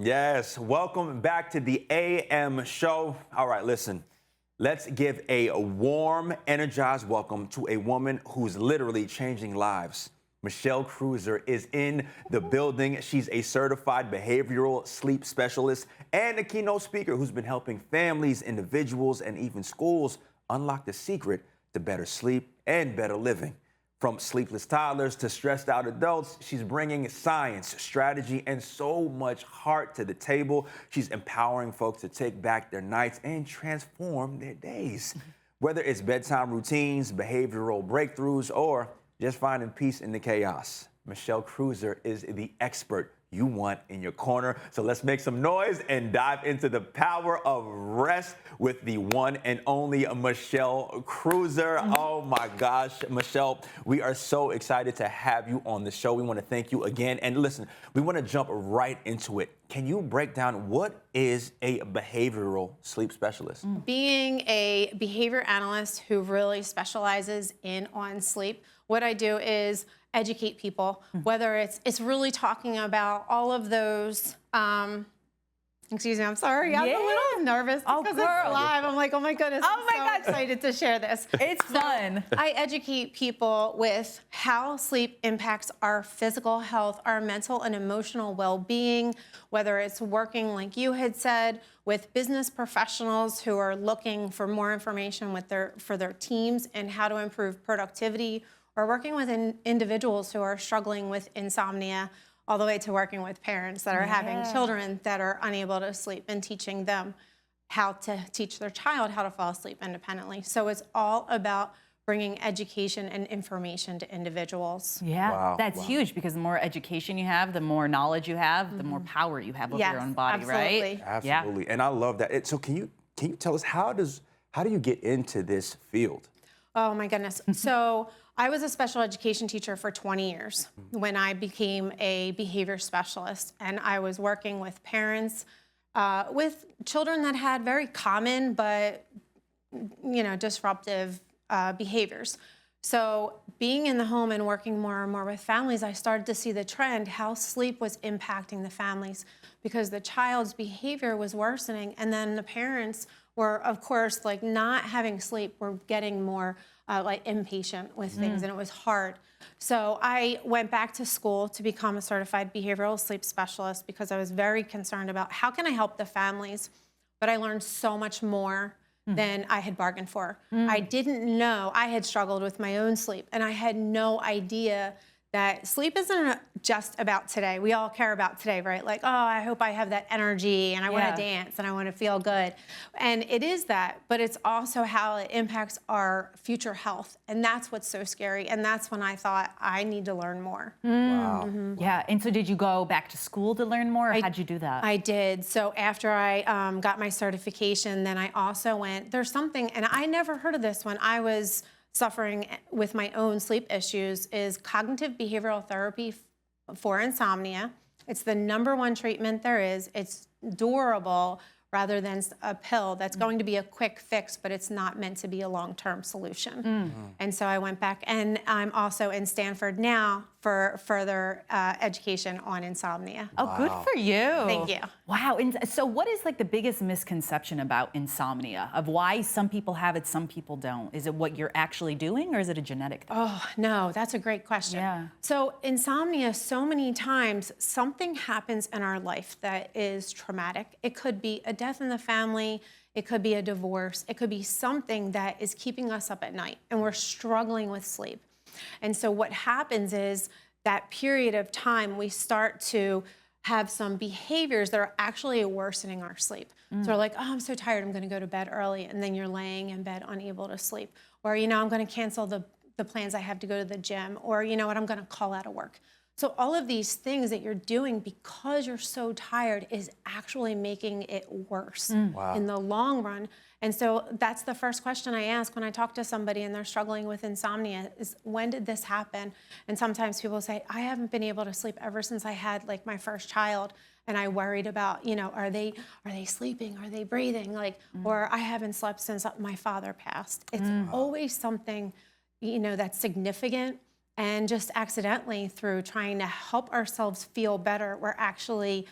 Yes, welcome back to the AM show. All right, listen, let's give a warm, energized welcome to a woman who's literally changing lives. Michele Kreuzer is in the building. She's a certified behavioral sleep specialist and a keynote speaker who's been helping families, individuals, and even schools unlock the secret to better sleep and better living. From sleepless toddlers to stressed out adults, she's bringing science, strategy, and so much heart to the table. She's empowering folks to take back their nights and transform their days. Whether it's bedtime routines, behavioral breakthroughs, or just finding peace in the chaos, Michele Kreuzer is the expert you want in your corner. So let's make some noise and dive into the power of rest with the one and only Michele Kreuzer. Oh my gosh, Michele, we are so excited to have you on the show. We want to thank you again. And listen, we want to jump right into it. Can you break down what is a behavioral sleep specialist? Being a behavior analyst who really specializes on sleep, what I do is educate people, whether it's really talking about all of those, excuse me, I'm sorry, I'm a little nervous because it's live. I'm like, oh my goodness, I'm so excited to share this. It's fun. I educate people with how sleep impacts our physical health, our mental and emotional well-being, whether it's working, like you had said, with business professionals who are looking for more information for their teams and how to improve productivity, or working with individuals who are struggling with insomnia, all the way to working with parents that are having children that are unable to sleep and teaching them how to teach their child how to fall asleep independently. So it's all about bringing education and information to individuals. Yeah, that's huge, because the more education you have, the more knowledge you have, the more power you have over your own body, right? Absolutely. And I love that. So can you tell us, how do you get into this field? Oh my goodness. So I was a special education teacher for 20 years when I became a behavior specialist, and I was working with parents with children that had very common but disruptive behaviors. So being in the home and working more and more with families, I started to see the trend, how sleep was impacting the families, because the child's behavior was worsening, and then the parents were, of course, like not having sleep, were getting more like impatient with things, and it was hard. So I went back to school to become a certified behavioral sleep specialist because I was very concerned about how can I help the families, but I learned so much more than I had bargained for. I didn't know, I had struggled with my own sleep, and I had no idea that sleep isn't just about today. We all care about today, right? Like, oh, I hope I have that energy and I want to dance and I want to feel good. And it is that, but it's also how it impacts our future health. And that's what's so scary. And that's when I thought, I need to learn more. Wow. Yeah, and so did you go back to school to learn more, or how'd you do that? I did. So after I got my certification, then I also went, there's something, and I never heard of this when I was suffering with my own sleep issues, is cognitive behavioral therapy for insomnia. It's the #1 treatment there is. It's durable rather than a pill that's going to be a quick fix, but it's not meant to be a long-term solution. And so I went back, and I'm also in Stanford now for further education on insomnia. Oh, good for you. Thank you. Wow. And so what is like the biggest misconception about insomnia, of why some people have it, some people don't? Is it what you're actually doing, or is it a genetic thing? Oh, no, that's a great question. Yeah. So insomnia, so many times, something happens in our life that is traumatic. It could be a death in the family. It could be a divorce. It could be something that is keeping us up at night, and we're struggling with sleep. And so what happens is that period of time, we start to have some behaviors that are actually worsening our sleep. So we're like, oh, I'm so tired, I'm gonna go to bed early. And then you're laying in bed unable to sleep. Or, I'm gonna cancel the plans I have to go to the gym. Or, you know what, I'm gonna call out of work. So all of these things that you're doing because you're so tired is actually making it worse in the long run. And so that's the first question I ask when I talk to somebody and they're struggling with insomnia is, when did this happen? And sometimes people say, I haven't been able to sleep ever since I had like my first child. And I worried about, are they sleeping? Are they breathing? Or I haven't slept since my father passed. It's always something, that's significant. And just accidentally, through trying to help ourselves feel better, we're actually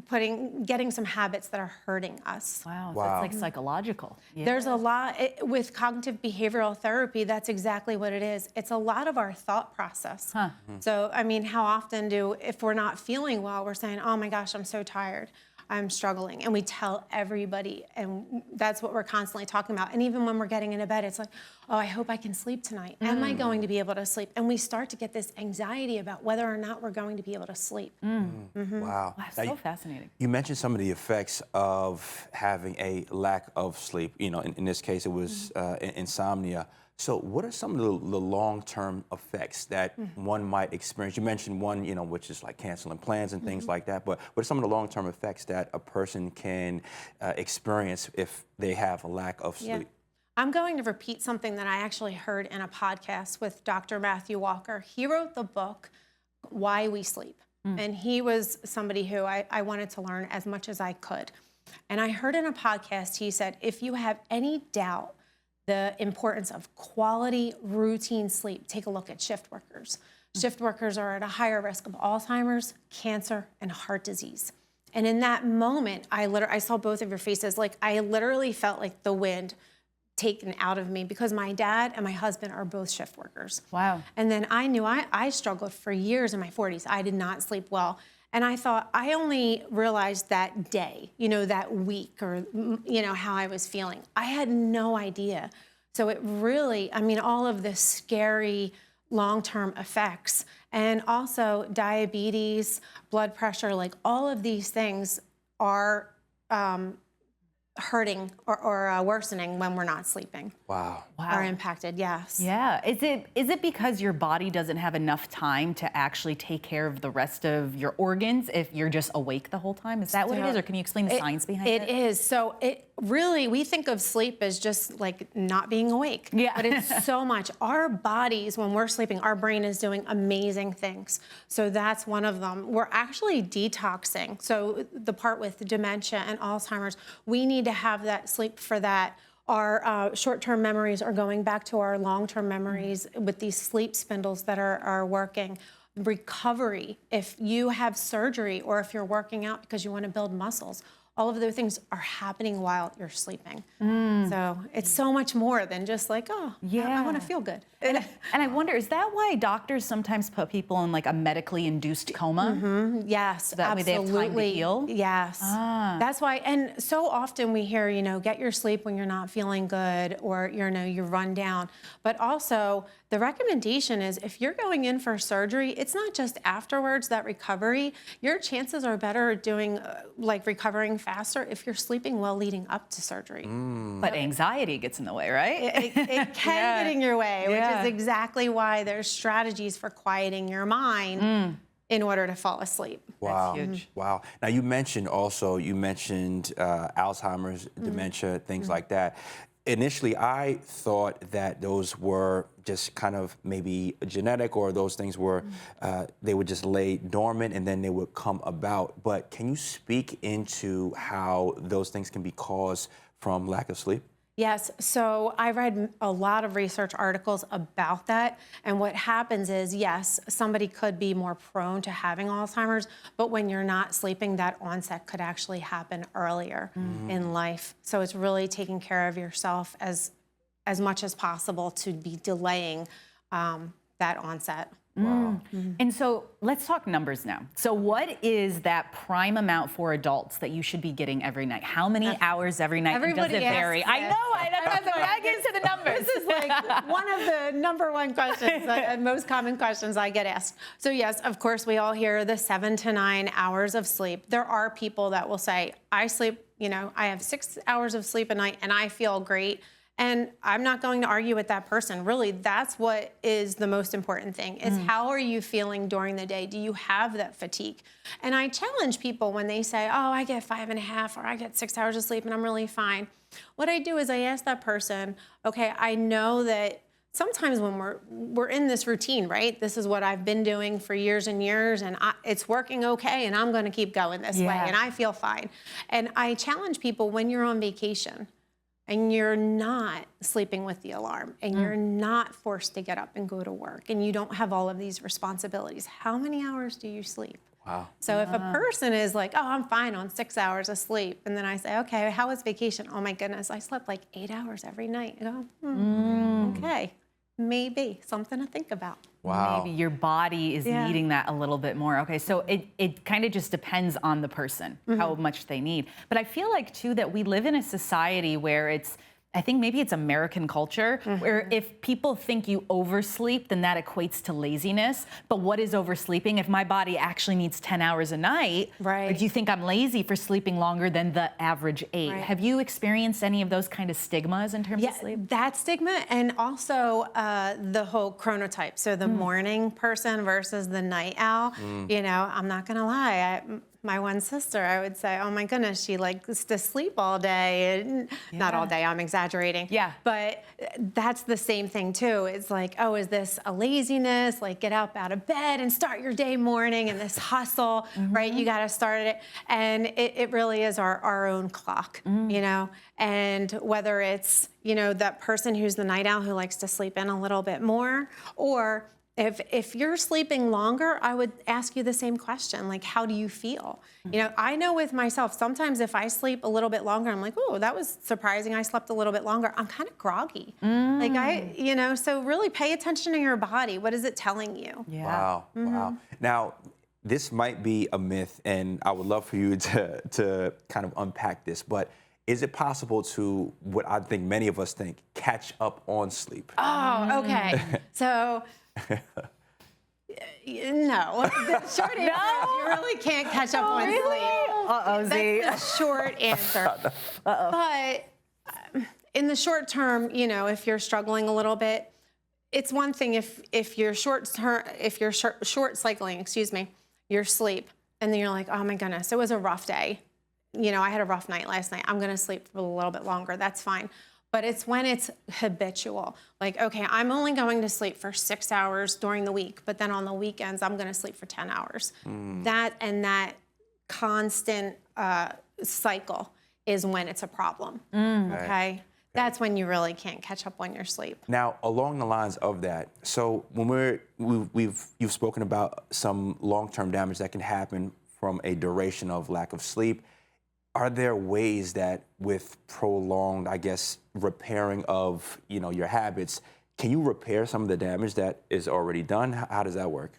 getting some habits that are hurting us. Wow, Wow. that's like psychological. Yeah. There's a lot with cognitive behavioral therapy. That's exactly what it is. It's a lot of our thought process. So, I mean, how often if we're not feeling well, we're saying, oh my gosh, I'm so tired, I'm struggling. And we tell everybody, and that's what we're constantly talking about. And even when we're getting into bed, it's like, oh, I hope I can sleep tonight. Am I going to be able to sleep? And we start to get this anxiety about whether or not we're going to be able to sleep. Wow. That's Now, so fascinating. you mentioned some of the effects of having a lack of sleep. You know, in this case, it was insomnia. So what are some of the long-term effects that one might experience? You mentioned one, you know, which is like canceling plans and things like that, but what are some of the long-term effects that a person can experience if they have a lack of sleep? Yeah. I'm going to repeat something that I actually heard in a podcast with Dr. Matthew Walker. He wrote the book, Why We Sleep. And he was somebody who I wanted to learn as much as I could. And I heard in a podcast, he said, if you have any doubt the importance of quality, routine sleep, take a look at shift workers. Shift workers are at a higher risk of Alzheimer's, cancer, and heart disease. And in that moment, I saw both of your faces. Like, I literally felt like the wind taken out of me because my dad and my husband are both shift workers. Wow. And then I knew I struggled for years in my 40s. I did not sleep well. And I thought, I only realized that day, you know, that week, or, you know, how I was feeling. I had no idea. So it really, I mean, all of the scary long-term effects, and also diabetes, blood pressure, like all of these things are hurting or worsening when we're not sleeping. Wow. Are impacted, yes. Yeah. Is it because your body doesn't have enough time to actually take care of the rest of your organs if you're just awake the whole time? Is that what it is? Or can you explain the science behind it? It is. So it really, we think of sleep as just like not being awake. Yeah. But it's so much. Our bodies, when we're sleeping, our brain is doing amazing things. So that's one of them. We're actually detoxing. So the part with dementia and Alzheimer's, we need to have that sleep for that. Our short-term memories are going back to our long-term memories with these sleep spindles that are working. Recovery, if you have surgery or if you're working out because you want to build muscles, all of those things are happening while you're sleeping. So it's so much more than just like, oh, I want to feel good. And I wonder, is that why doctors sometimes put people in like a medically induced coma? Yes, So that way they have time to heal? Yes. That's why, and so often we hear, you know, get your sleep when you're not feeling good, or, you know, you run down. But also the recommendation is if you're going in for surgery, it's not just afterwards, that recovery. Your chances are better doing like recovering faster if you're sleeping well leading up to surgery. But anxiety gets in the way, right? It can get in your way, which is exactly why there's strategies for quieting your mind in order to fall asleep. Wow. That's huge. Wow. Now, you mentioned Alzheimer's, dementia, things like that. Initially, I thought that those were just kind of maybe genetic, or those things were, they would just lay dormant and then they would come about. But can you speak into how those things can be caused from lack of sleep? Yes, so I read a lot of research articles about that, and what happens is, yes, somebody could be more prone to having Alzheimer's, but when you're not sleeping, that onset could actually happen earlier in life. So it's really taking care of yourself as much as possible to be delaying that onset. Wow. And so let's talk numbers now. So what is that prime amount for adults that you should be getting every night? How many hours every night? Everybody does it vary? asks I know. That's why I get into the numbers. This is like one of the number one questions, most common questions I get asked. So yes, of course, we all hear the 7 to 9 hours of sleep. There are people that will say, I sleep, you know, I have 6 hours of sleep a night and I feel great. And I'm not going to argue with that person. Really, that's what is the most important thing, is how are you feeling during the day? Do you have that fatigue? And I challenge people when they say, oh, I get 5.5 or I get 6 hours of sleep and I'm really fine. What I do is I ask that person, okay, I know that sometimes when we're in this routine, right? This is what I've been doing for years and years, and it's working okay, and I'm going to keep going this way, and I feel fine. And I challenge people, when you're on vacation, and you're not sleeping with the alarm, and you're not forced to get up and go to work, and you don't have all of these responsibilities, how many hours do you sleep? Wow. So if a person is like, oh, I'm fine on 6 hours of sleep, and then I say, okay, how was vacation? Oh my goodness, I slept like 8 hours every night. I go, okay, maybe something to think about. Wow. Maybe your body is needing that a little bit more. Okay, so it kind of just depends on the person, how much they need. But I feel like, too, that we live in a society where I think maybe it's American culture, where if people think you oversleep, then that equates to laziness. But what is oversleeping? If my body actually needs 10 hours a night, Right. do you think I'm lazy for sleeping longer than the average 8? Right. Have you experienced any of those kind of stigmas in terms of sleep? That stigma, and also the whole chronotype. So the morning person versus the night owl. You know, I'm not gonna lie. My one sister, I would say, oh my goodness, she likes to sleep all day. And not all day, I'm exaggerating. Yeah. But that's the same thing too. It's like, oh, is this a laziness? Like, get up out of bed and start your day morning, and this hustle, right? You gotta start it. And it really is our own clock, you know? And whether it's, you know, that person who's the night owl who likes to sleep in a little bit more, or if you're sleeping longer, I would ask you the same question, like, how do you feel? You know, I know with myself, sometimes if I sleep a little bit longer, I'm like, oh, that was surprising. I slept a little bit longer. I'm kind of groggy. Like you know, so really pay attention to your body. What is it telling you? Yeah. Wow. Wow. Now, this might be a myth, and I would love for you to kind of unpack this, but is it possible to, what I think many of us think, catch up on sleep? Oh, okay. So, no. The short answer is you really can't catch up on sleep. Uh-oh, Z. That's the short answer. But in the short term, you know, if you're struggling a little bit, it's one thing if you're short cycling, excuse me, your sleep, and then you're like, oh my goodness, it was a rough day. You know, I had a rough night last night. I'm going to sleep for a little bit longer. That's fine. But it's when it's habitual. Like, okay, I'm only going to sleep for 6 hours during the week, but then on the weekends, I'm going to sleep for 10 hours. That constant cycle is when it's a problem. Okay? That's when you really can't catch up on your sleep. Now, along the lines of that, so when you've spoken about some long-term damage that can happen from a duration of lack of sleep. Are there ways that with prolonged, I guess, repairing of, you know, your habits, can you repair some of the damage that is already done? How does that work?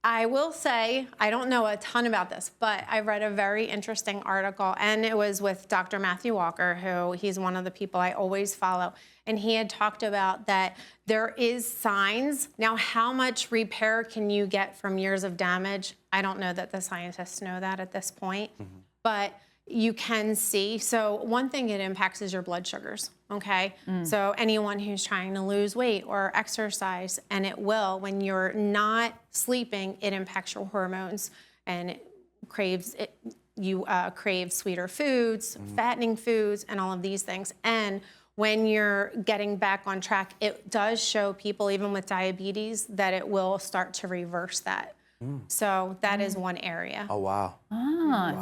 I will say, I don't know a ton about this, but I read a very interesting article, and it was with Dr. Matthew Walker, he's one of the people I always follow, and he had talked about that there is signs. Now, how much repair can you get from years of damage? I don't know that the scientists know that at this point, but you can see. So one thing it impacts is your blood sugars, okay? So anyone who's trying to lose weight or exercise, and it will, when you're not sleeping, it impacts your hormones, and you crave sweeter foods, fattening foods, and all of these things. And when you're getting back on track, it does show people, even with diabetes, that it will start to reverse that. So that is one area. Oh, wow.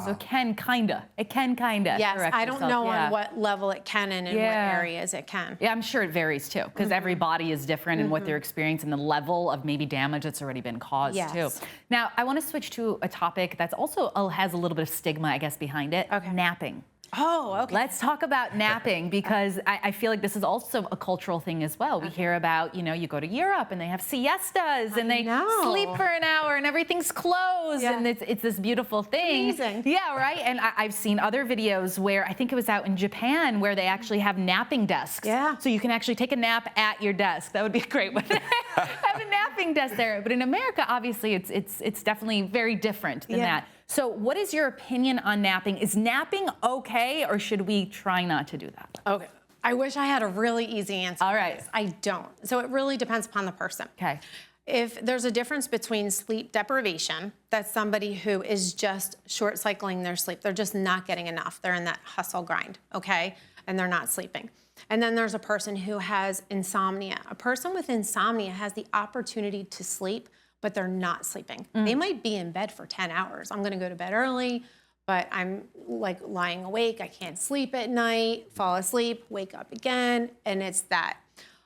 So it can kinda Yes, correct I don't yourself. know Yeah. on what level it can and in what areas it can. Yeah, I'm sure it varies too, because every body is different in what they're experiencing, the level of maybe damage that's already been caused too. Now, I want to switch to a topic that's also has a little bit of stigma, I guess, behind it. Okay. Napping. Oh, okay. Let's talk about napping, because I feel like this is also a cultural thing as well. We hear about, you know, you go to Europe and they have siestas and they sleep for an hour and everything's closed and it's this beautiful thing. Amazing. Yeah, right? And I've seen other videos where, I think it was out in Japan, where they actually have napping desks. Yeah. So you can actually take a nap at your desk. That would be a great one. Have a napping desk there. But in America, obviously, it's definitely very different than that. So what is your opinion on napping? Is napping okay, or should we try not to do that? Okay. I wish I had a really easy answer. All right. For this. I don't. So it really depends upon the person. Okay. If there's a difference between sleep deprivation, that's somebody who is just short cycling their sleep. They're just not getting enough. They're in that hustle grind, okay? And they're not sleeping. And then there's a person who has insomnia. A person with insomnia has the opportunity to sleep, but they're not sleeping. They might be in bed for 10 hours. I'm gonna go to bed early, but I'm like lying awake. I can't sleep at night, fall asleep, wake up again, and it's that.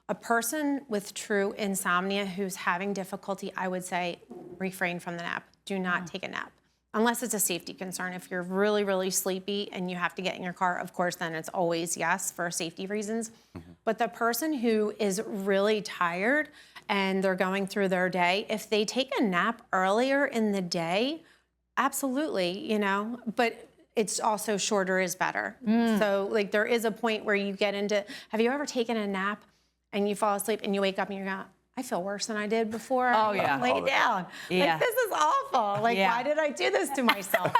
A person with true insomnia who's having difficulty, I would say refrain from the nap. do not take a nap. Unless it's a safety concern. If you're really, really sleepy and you have to get in your car, of course, then it's always yes for safety reasons. But the person who is really tired and they're going through their day, if they take a nap earlier in the day, absolutely, you know, but it's also shorter is better. So like there is a point where you get into, have you ever taken a nap and you fall asleep and you wake up and you're going, I feel worse than I did before. Oh, yeah. Lay down. Yeah. Like, this is awful. Like, why did I do this to myself?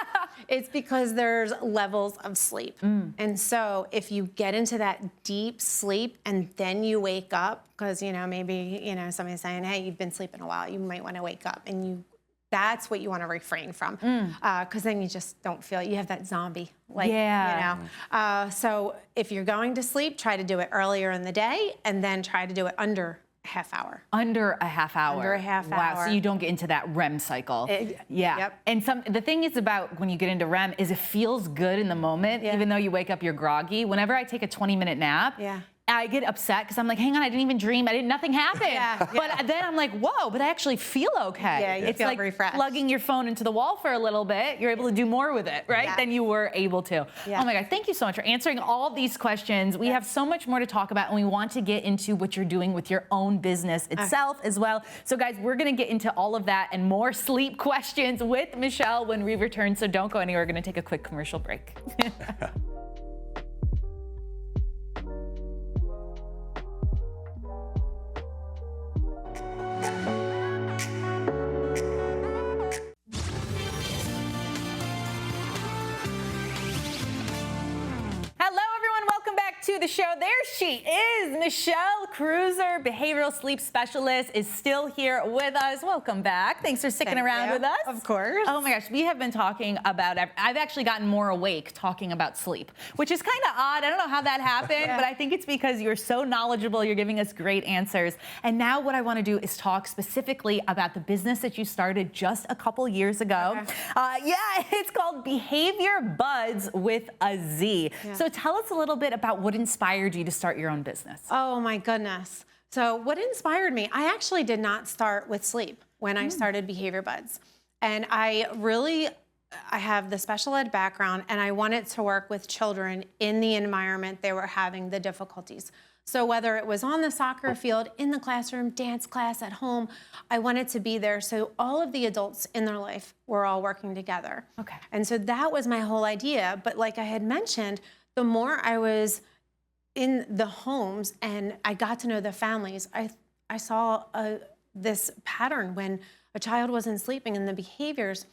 It's because there's levels of sleep. And so if you get into that deep sleep and then you wake up, because, you know, maybe, you know, somebody's saying, hey, you've been sleeping a while, you might want to wake up. And that's what you want to refrain from. Because then you just don't feel, you have that zombie. Like, you know. So if you're going to sleep, try to do it earlier in the day and then try to do it under half hour. Under a half hour. Under a half wow, hour. so you don't get into that REM cycle. Yep. And the thing is about when you get into REM is it feels good in the moment, even though you wake up, you're groggy. Whenever I take a 20-minute nap, I get upset because I'm like, hang on, I didn't even dream. Nothing happened. But then I'm like, whoa, but I actually feel okay. Yeah, you feel like refreshed. Plugging your phone into the wall for a little bit. You're able to do more with it, right? Than you were able to. Oh my God, thank you so much for answering all these questions. We have so much more to talk about, and we want to get into what you're doing with your own business itself as well. So guys, we're gonna get into all of that and more sleep questions with Michele when we return. So don't go anywhere. We're gonna take a quick commercial break. To the show. There she is. Michele Kreuzer, behavioral sleep specialist, is still here with us. Welcome back. Thanks for sticking around with us. Of course. Oh my gosh, we have been talking about, I've actually gotten more awake talking about sleep, which is kind of odd. I don't know how that happened, but I think it's because you're so knowledgeable. You're giving us great answers. And now what I want to do is talk specifically about the business that you started just a couple years ago. It's called Beehavior Budz with a Z. So tell us a little bit about what inspired you to start your own business? Oh my goodness. So what inspired me, I actually did not start with sleep when I started Beehavior Budz. And I have the special ed background and I wanted to work with children in the environment they were having the difficulties. So whether it was on the soccer field, in the classroom, dance class, at home, I wanted to be there so all of the adults in their life were all working together. Okay. And so that was my whole idea. But like I had mentioned, the more I was in the homes and I got to know the families, I saw this pattern when a child wasn't sleeping and the behaviors.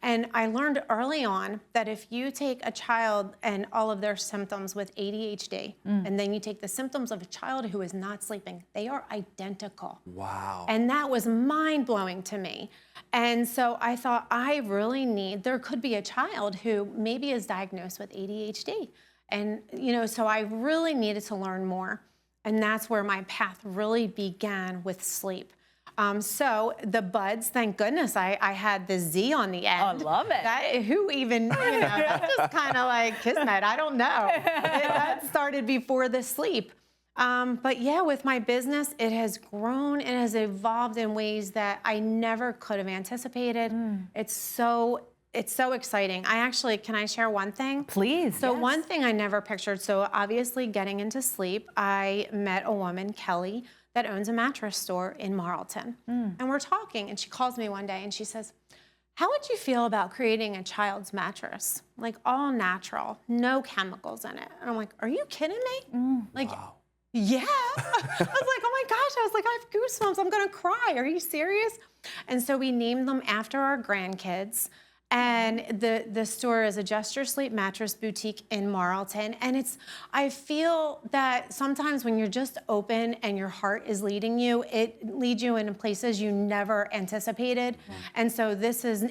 And I learned early on that if you take a child and all of their symptoms with ADHD, and then you take the symptoms of a child who is not sleeping, they are identical. Wow. And that was mind-blowing to me. And so I thought, there could be a child who maybe is diagnosed with ADHD. And, you know, so I really needed to learn more. And that's where my path really began with sleep. So the buds, thank goodness I had the Z on the end. I love it. Who even, that's just kind of like kismet. I don't know. That started before the sleep. But yeah, with my business, it has grown and has evolved in ways that I never could have anticipated. It's so exciting. Can I share one thing? Please. So one thing I never pictured, so obviously getting into sleep, I met a woman, Kelly, that owns a mattress store in Marlton. And we're talking, and she calls me one day and she says, how would you feel about creating a child's mattress? Like all natural, no chemicals in it. And I'm like, are you kidding me? Wow. Yeah. I was like, oh my gosh. I was like, I have goosebumps. I'm going to cry. Are you serious? And so we named them after our grandkids. And the store is a Just Your Sleep mattress boutique in Marlton. And I feel that sometimes when you're just open and your heart is leading you, it leads you into places you never anticipated. And so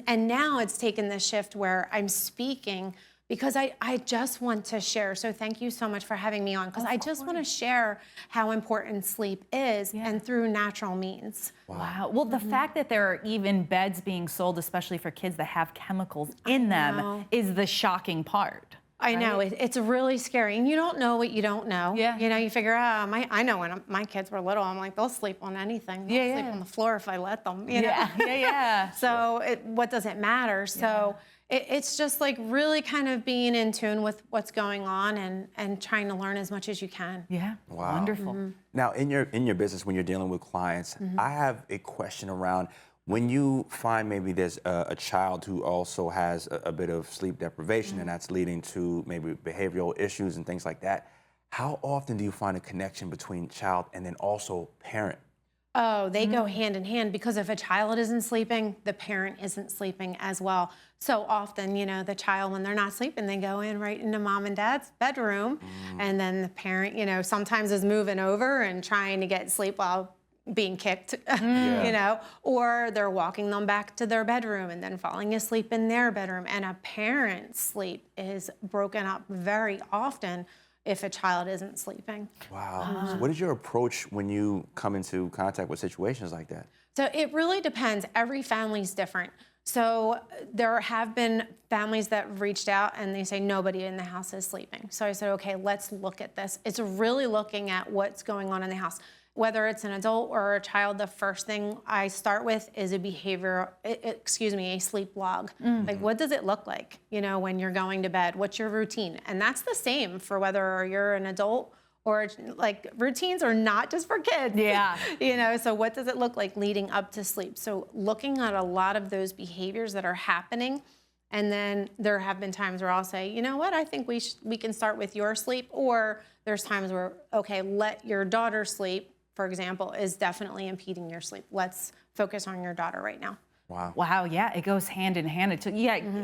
and now it's taken this shift where I'm speaking because I just want to share. So thank you so much for having me on, because I just want to share how important sleep is and through natural means. Wow. Well, the fact that there are even beds being sold, especially for kids that have chemicals in them, is the shocking part. I know it's really scary, and you don't know what you don't know. Yeah. You know, you figure out. I know when my kids were little, I'm like, they'll sleep on anything. They'll sleep on the floor if I let them. You know? Yeah. So what does it matter? So it's just like really kind of being in tune with what's going on and trying to learn as much as you can. Yeah. Wow. Wonderful. Now, in your business, when you're dealing with clients, I have a question around when you find maybe there's a child who also has a bit of sleep deprivation and that's leading to maybe behavioral issues and things like that. How often do you find a connection between child and then also parent? Oh, they go hand in hand, because if a child isn't sleeping, the parent isn't sleeping as well. So often, you know, the child, when they're not sleeping, they go in right into mom and dad's bedroom. And then the parent, you know, sometimes is moving over and trying to get sleep while being kicked, you know, or they're walking them back to their bedroom and then falling asleep in their bedroom. And a parent's sleep is broken up very often if a child isn't sleeping. Wow. So what is your approach when you come into contact with situations like that? So it really depends. Every family's different. So there have been families that have reached out and they say nobody in the house is sleeping. So I said, okay, let's look at this. It's really looking at what's going on in the house. Whether it's an adult or a child, the first thing I start with is a sleep log. Like, what does it look like, you know, when you're going to bed? What's your routine? And that's the same for whether you're an adult or, like, routines are not just for kids. Yeah. You know, so what does it look like leading up to sleep? So looking at a lot of those behaviors that are happening. And then there have been times where I'll say, you know what, I think we can start with your sleep. Or there's times where, okay, let your daughter sleep, for example, is definitely impeding your sleep. Let's focus on your daughter right now. Wow, yeah, it goes hand in hand.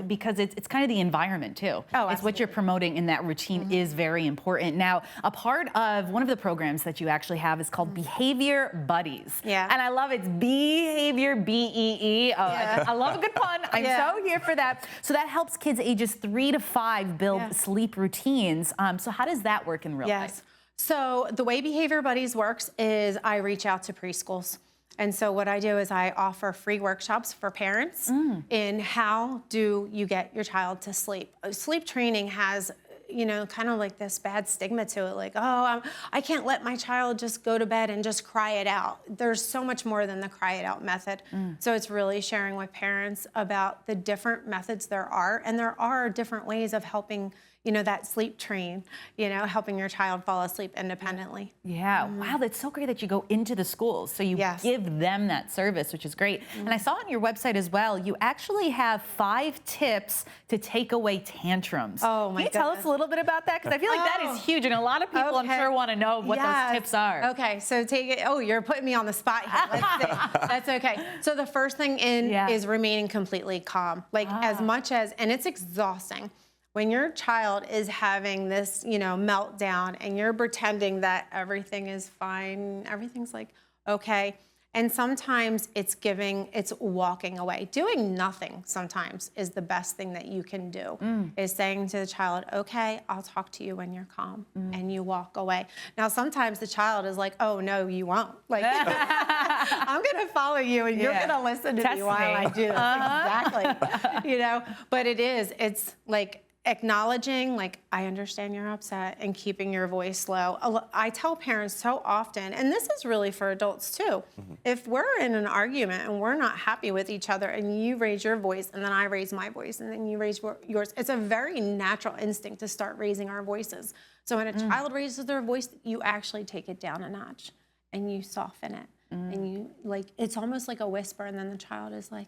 Because it's kind of the environment too. Oh, it's what you're promoting in that routine is very important. Now, a part of one of the programs that you actually have is called Behavior Buddies. Yeah. And I love it's Behavior, B-E-E. Oh, I love a good pun. I'm so here for that. So that helps kids ages 3 to 5 build sleep routines. So how does that work in real life? So the way Behavior Buddies works is I reach out to preschools. And so what I do is I offer free workshops for parents in how do you get your child to sleep. Sleep training has, you know, kind of like this bad stigma to it, like, oh, I can't let my child just go to bed and just cry it out. There's so much more than the cry it out method. So it's really sharing with parents about the different methods there are, and there are different ways of helping, you know, that sleep train, you know, helping your child fall asleep independently. Yeah, wow, that's so great that you go into the schools. So you give them that service, which is great. And I saw on your website as well, you actually have 5 tips to take away tantrums. Oh my Can you tell us a little bit about that? Because I feel like that is huge, and a lot of people I'm sure want to know what those tips are. Okay, so take it, you're putting me on the spot here. Let's see. That's okay. So the first thing is remaining completely calm. Like as much as, and it's exhausting. When your child is having this, you know, meltdown and you're pretending that everything is fine, everything's like, okay. And sometimes it's walking away. Doing nothing sometimes is the best thing that you can do, is saying to the child, okay, I'll talk to you when you're calm, and you walk away. Now, sometimes the child is like, oh, no, you won't. Like, I'm going to follow you, and you're going to listen to me while I do this. Exactly. You know, but it's like, acknowledging, like, I understand you're upset, and keeping your voice low. I tell parents so often, and this is really for adults too, if we're in an argument and we're not happy with each other and you raise your voice and then I raise my voice and then you raise yours, it's a very natural instinct to start raising our voices. So when a child raises their voice, you actually take it down a notch and you soften it. And you, like, it's almost like a whisper, and then the child is like,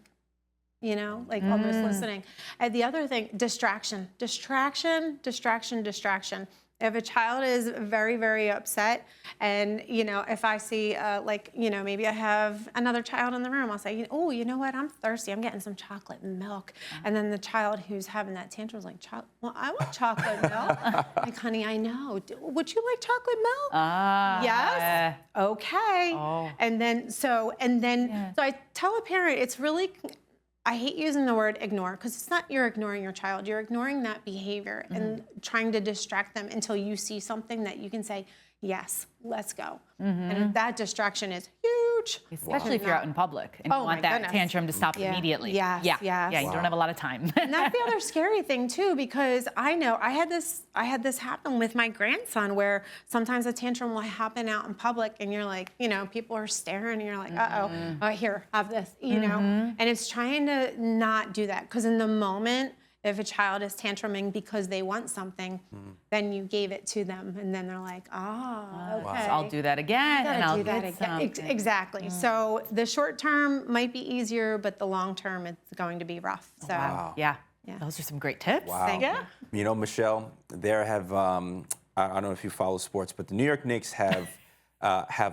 you know, like almost listening. And the other thing, distraction. If a child is very, very upset, and, you know, if I see, like, you know, maybe I have another child in the room, I'll say, oh, you know what, I'm thirsty, I'm getting some chocolate milk. And then the child who's having that tantrum is like, well, I want chocolate milk. Like, honey, I know. Would you like chocolate milk? Yes. Okay. And then, so I tell a parent, it's really, I hate using the word ignore, because it's not you're ignoring your child. You're ignoring that behavior and trying to distract them until you see something that you can say, yes, let's go. And if that distraction is huge, huge. Especially if you're out in public and you Oh, want my that goodness. tantrum to stop immediately. Yes, yeah. yes. Yeah, you don't have a lot of time. And that's the other scary thing too, because I know I had this happen with my grandson, where sometimes a tantrum will happen out in public, and you're like, you know, people are staring, and you're like, here, have this, you know. And it's trying to not do that, because in the moment, if a child is tantruming because they want something, then you gave it to them, and then they're like, okay. I'll do that again, and I'll do that get again. something. Exactly. So the short term might be easier, but the long term, it's going to be rough. So Yeah. Those are some great tips. Wow. Thank you. You know, Michele, there have, I don't know if you follow sports, but the New York Knicks have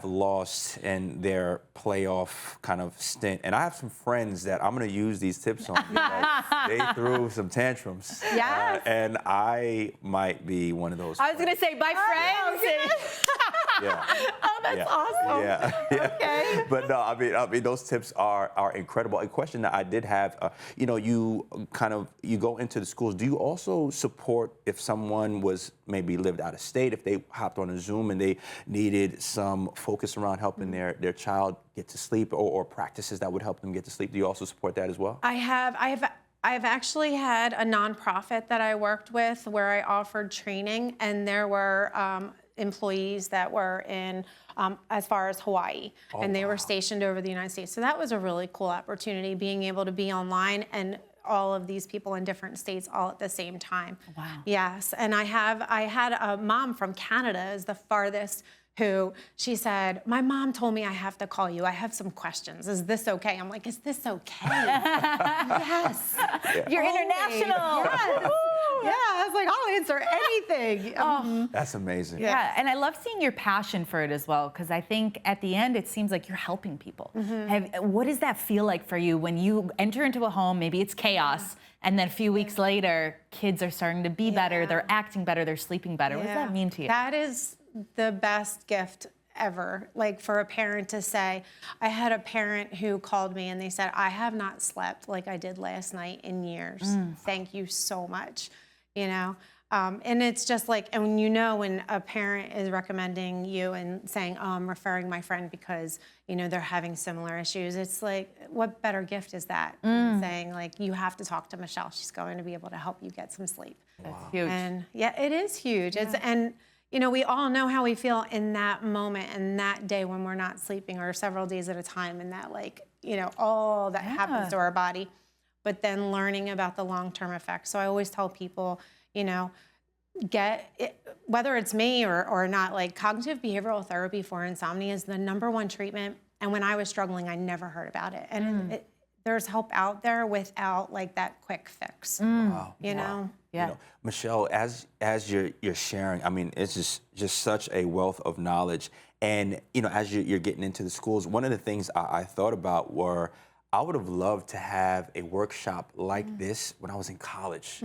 lost in their playoff kind of stint. And I have some friends that I'm going to use these tips on because they threw some tantrums. Yes. And I might be one of those. I was going to say, my friends. Yeah. Oh, that's awesome. Yeah. Okay. But no, I mean, those tips are incredible. A question that I did have, you know, you go into the schools. Do you also support if someone was maybe lived out of state, if they hopped on a Zoom and they needed some focus around helping their child get to sleep, or practices that would help them get to sleep? Do you also support that as well? I've actually had a nonprofit that I worked with where I offered training, and there were employees that were in as far as Hawaii, and they were stationed over the United States. So that was a really cool opportunity, being able to be online and all of these people in different states all at the same time. Wow. Yes, and I had a mom from Canada, is the farthest, who she said, my mom told me I have to call you. I have some questions. Is this okay? I'm like, is this okay? Yes. You're international. Yes. Yeah, I was like, I'll answer anything. That's amazing. Yeah, and I love seeing your passion for it as well, because I think at the end it seems like you're helping people. What does that feel like for you when you enter into a home, maybe it's chaos, and then a few weeks later, kids are starting to be better, they're acting better, they're sleeping better. What does that mean to you? That is the best gift ever, like for a parent to say. I had a parent who called me and they said, I have not slept like I did last night in years. Thank you so much, you know? And it's just like, and when you know when a parent is recommending you and saying, oh, I'm referring my friend because, you know, they're having similar issues, it's like, what better gift is that? Saying like, you have to talk to Michele. She's going to be able to help you get some sleep. That's huge. And yeah, it is huge. And you know, we all know how we feel in that moment and that day when we're not sleeping, or several days at a time, and that, like, you know, all that happens to our body, but then learning about the long-term effects. So I always tell people, you know, get it, whether it's me or not, like cognitive behavioral therapy for insomnia is the #1 treatment. And when I was struggling, I never heard about it. And there's help out there without like that quick fix. Wow. You know? Yeah. You know, Michele, as you're sharing, I mean, it's just such a wealth of knowledge. And you know, as you're getting into the schools, one of the things I thought about were, I would have loved to have a workshop like this when I was in college,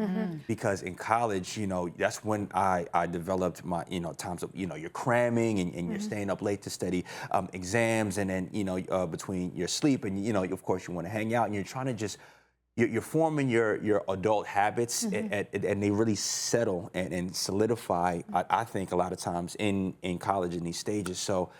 because in college, you know, that's when I developed my, you know, times of, you know, you're cramming and you're staying up late to study exams, and then, you know, between your sleep and, you know, of course you want to hang out, and you're trying to just, you're forming your adult habits, and they really settle and solidify, I think, a lot of times in college in these stages. So,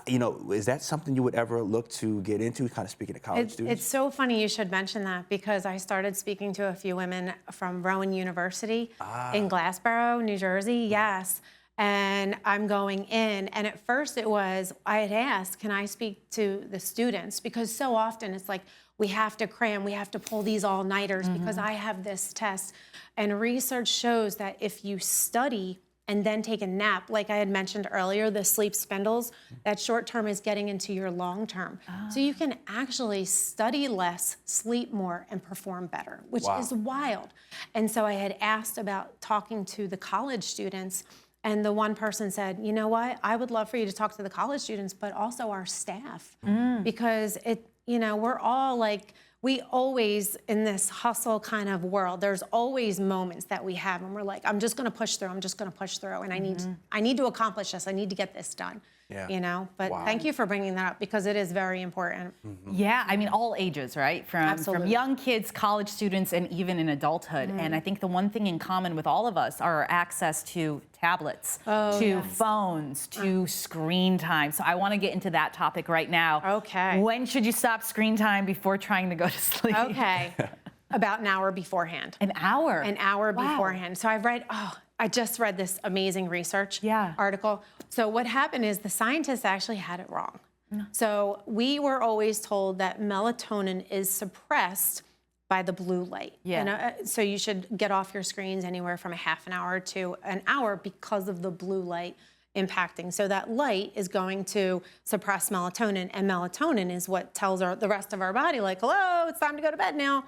you know, is that something you would ever look to get into, kind of speaking to college students? It's so funny you should mention that, because I started speaking to a few women from Rowan University in Glassboro, New Jersey, yes. And I'm going in, and at first it was, I had asked, can I speak to the students? Because so often it's like, we have to cram, we have to pull these all-nighters because I have this test. And research shows that if you study and then take a nap, like I had mentioned earlier, the sleep spindles, that short term is getting into your long term. So you can actually study less, sleep more, and perform better, which is wild. And so I had asked about talking to the college students, and the one person said, you know what, I would love for you to talk to the college students, but also our staff, because you know, we're all like, we always, in this hustle kind of world, there's always moments that we have, and we're like, I'm just gonna push through, I'm just gonna push through, and I need to accomplish this, I need to get this done. Yeah. you know? But Wow. thank you for bringing that up because it is very important. Yeah, I mean, all ages, right? From Absolutely. young kids, college students, and even in adulthood. And I think the one thing in common with all of us are our access to tablets, to phones, to screen time. So I want to get into that topic right now. Okay. When should you stop screen time before trying to go to sleep? Okay. About an hour beforehand. An hour? An hour Wow. beforehand. So I just read this amazing research article. So what happened is the scientists actually had it wrong. So we were always told that melatonin is suppressed by the blue light. Yeah. And, so you should get off your screens anywhere from a half an hour to an hour because of the blue light impacting. So that light is going to suppress melatonin, and melatonin is what tells the rest of our body, like, hello, it's time to go to bed now.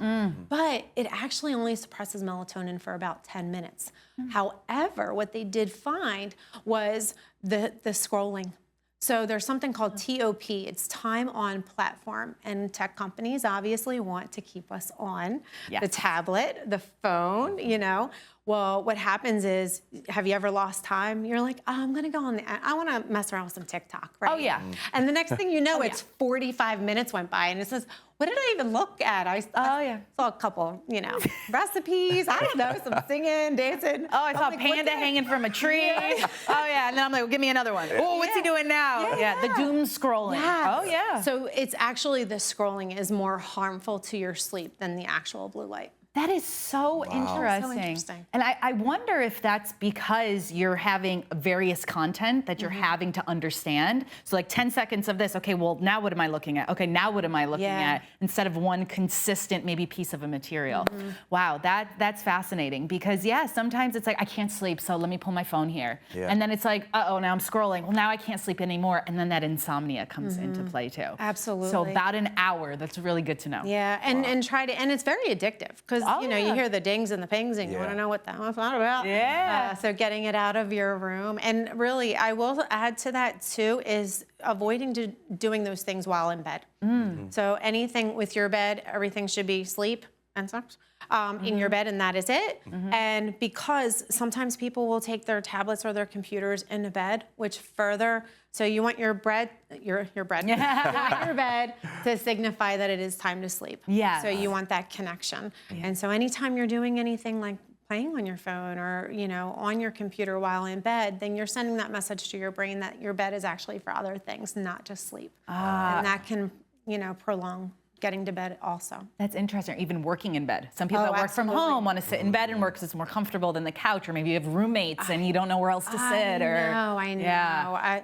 But it actually only suppresses melatonin for about 10 minutes. However, what they did find was the scrolling. So there's something called TOP, it's time on platform, and tech companies obviously want to keep us on the tablet, the phone, you know. Well, what happens is, have you ever lost time? You're like, oh, I'm gonna go on I wanna mess around with some TikTok, right? Oh, yeah. And the next thing you know, it's 45 minutes went by and it says, what did I even look at? I saw a couple, you know, recipes, I don't know, some singing, dancing. Oh, I saw a panda hanging from a tree. Oh, yeah. And then I'm like, well, give me another one. Oh, what's he doing now? Yeah, the doom scrolling. Yes. Oh, yeah. So it's actually the scrolling is more harmful to your sleep than the actual blue light. That is so interesting. So interesting. And I wonder if that's because you're having various content that you're having to understand. So like 10 seconds of this, okay, well, now what am I looking at? Okay, now what am I looking at? Instead of one consistent maybe piece of a material. Wow, that's fascinating because sometimes it's like, I can't sleep, so let me pull my phone here. And then it's like, uh-oh, now I'm scrolling. Well, now I can't sleep anymore. And then that insomnia comes into play too. Absolutely. So about an hour, that's really good to know. Yeah, and and it's very addictive because you hear the dings and the pings and you want to know what that was all about. Yeah. So getting it out of your room, and really, I will add to that too is avoiding doing those things while in bed. So anything with your bed, everything should be sleep and sex in your bed, and that is it. And because sometimes people will take their tablets or their computers into bed, which further. So you want your bed you want your bed to signify that it is time to sleep. Yeah. So you want that connection. And so anytime you're doing anything like playing on your phone or, you know, on your computer while in bed, then you're sending that message to your brain that your bed is actually for other things, not just sleep. And that can, you know, prolong getting to bed also. That's interesting. Even working in bed. Some people that work from home want to sit in bed and work because it's more comfortable than the couch, or maybe you have roommates and you don't know where else to sit. I know. Yeah.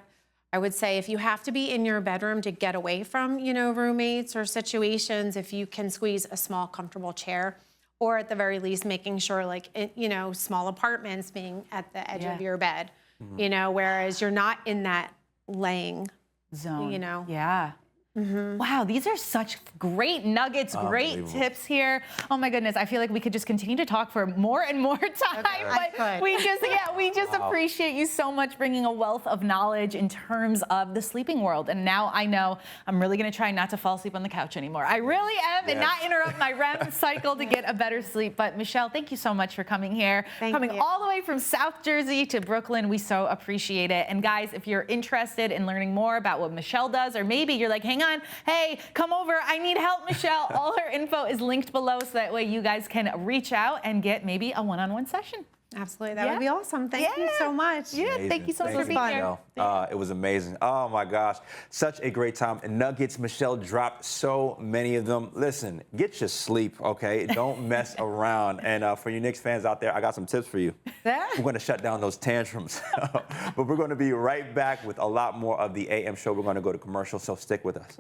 I would say if you have to be in your bedroom to get away from, you know, roommates or situations, if you can squeeze a small, comfortable chair, or at the very least, making sure, like, you know, small apartments being at the edge of your bed, you know, whereas you're not in that laying zone. You know. Yeah. Wow, these are such great nuggets, great tips here. Oh my goodness, I feel like we could just continue to talk for more and more time, but we just appreciate you so much bringing a wealth of knowledge in terms of the sleeping world. And now I know I'm really gonna try not to fall asleep on the couch anymore. I really am, and not interrupt my REM cycle to get a better sleep. But Michele, thank you so much for coming here. Coming all the way from South Jersey to Brooklyn, we so appreciate it. And guys, if you're interested in learning more about what Michele does, or maybe you're like, hang on, hey, come over, I need help, Michele. All her info is linked below, so that way you guys can reach out and get maybe a one-on-one session. Absolutely, that would be awesome. Thank you so much. Yeah, thank you so much for being here. It was amazing. Oh my gosh, such a great time. And nuggets, Michele dropped so many of them. Listen, get your sleep, okay? Don't mess around. And for you Knicks fans out there, I got some tips for you. We're going to shut down those tantrums. But we're going to be right back with a lot more of the AM show. We're going to go to commercial, so stick with us.